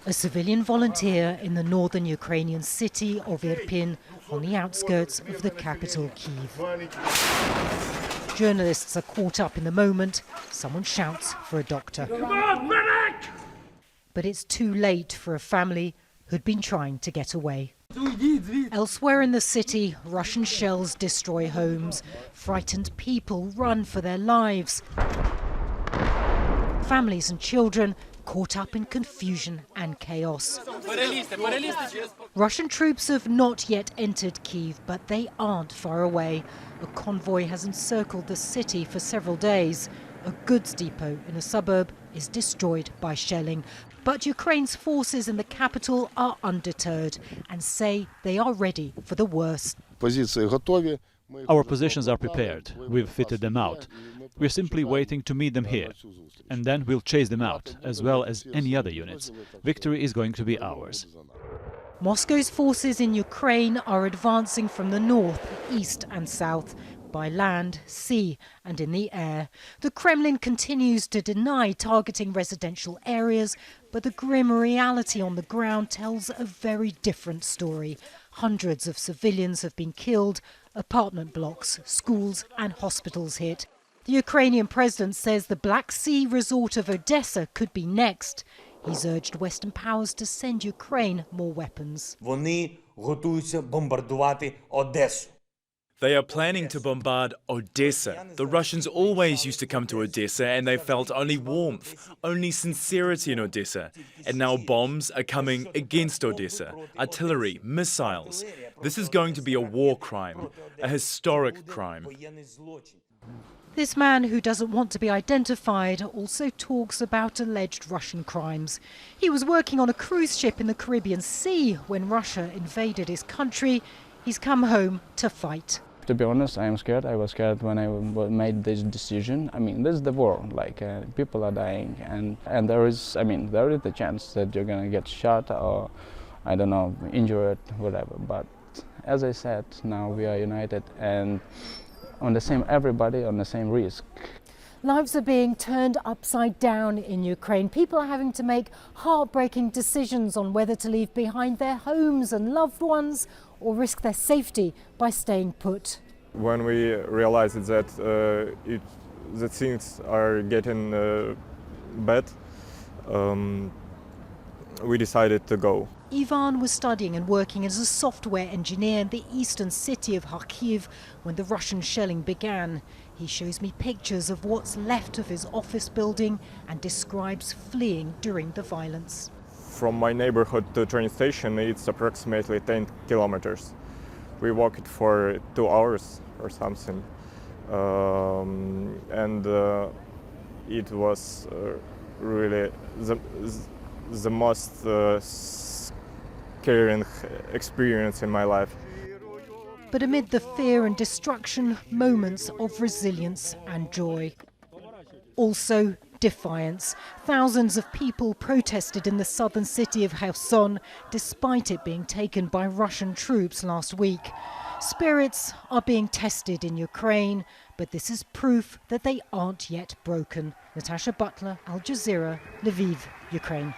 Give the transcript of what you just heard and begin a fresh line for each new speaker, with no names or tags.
a civilian volunteer in the northern Ukrainian city of Irpin, on the outskirts of the capital, Kyiv. Journalists are caught up in the moment. Someone shouts for a doctor. Come on, medic! But it's too late for a family who'd been trying to get away. Elsewhere in the city, Russian shells destroy homes. Frightened people run for their lives. Families and children caught up in confusion and chaos. Russian troops have not yet entered Kyiv, but they aren't far away. A convoy has encircled the city for several days. A goods depot in a suburb is destroyed by shelling. But Ukraine's forces in the capital are undeterred and say they are ready for the worst.
Our positions are prepared. We've fitted them out. We're simply waiting to meet them here. And then we'll chase them out, as well as any other units. Victory is going to be ours.
Moscow's forces in Ukraine are advancing from the north, east and south, by land, sea and in the air. The Kremlin continues to deny targeting residential areas, but the grim reality on the ground tells a very different story. Hundreds of civilians have been killed, apartment blocks, schools and hospitals hit. The Ukrainian president says the Black Sea resort of Odesa could be next. He's urged Western powers to send Ukraine more weapons.
Вони готуються бомбардувати Одесу.
They are planning to bombard Odesa. The Russians always used to come to Odesa and they felt only warmth, only sincerity in Odesa. And now bombs are coming against Odesa. Artillery, missiles. This is going to be a war crime, a historic crime.
This man, who doesn't want to be identified, also talks about alleged Russian crimes. He was working on a cruise ship in the Caribbean Sea when Russia invaded his country. He's come home to fight.
To be honest, I am scared. I was scared when I made this decision. I mean, this is the war. Like, people are dying, and there is the chance that you're gonna get shot or, I don't know, injured, whatever. But as I said, now we are united and everybody on the same risk.
Lives are being turned upside down in Ukraine. People are having to make heartbreaking decisions on whether to leave behind their homes and loved ones or risk their safety by staying put.
When we realized that that things are getting bad, we decided to go.
Ivan was studying and working as a software engineer in the eastern city of Kharkiv when the Russian shelling began. He shows me pictures of what's left of his office building and describes fleeing during the violence.
From my neighborhood to the train station, it's approximately 10 kilometers. We walked for 2 hours or something. It was really the most scary experience in my life.
But amid the fear and destruction, moments of resilience and joy. Also defiance. Thousands of people protested in the southern city of Kherson, despite it being taken by Russian troops last week. Spirits are being tested in Ukraine, but this is proof that they aren't yet broken. Natacha Butler, Al Jazeera, Lviv, Ukraine.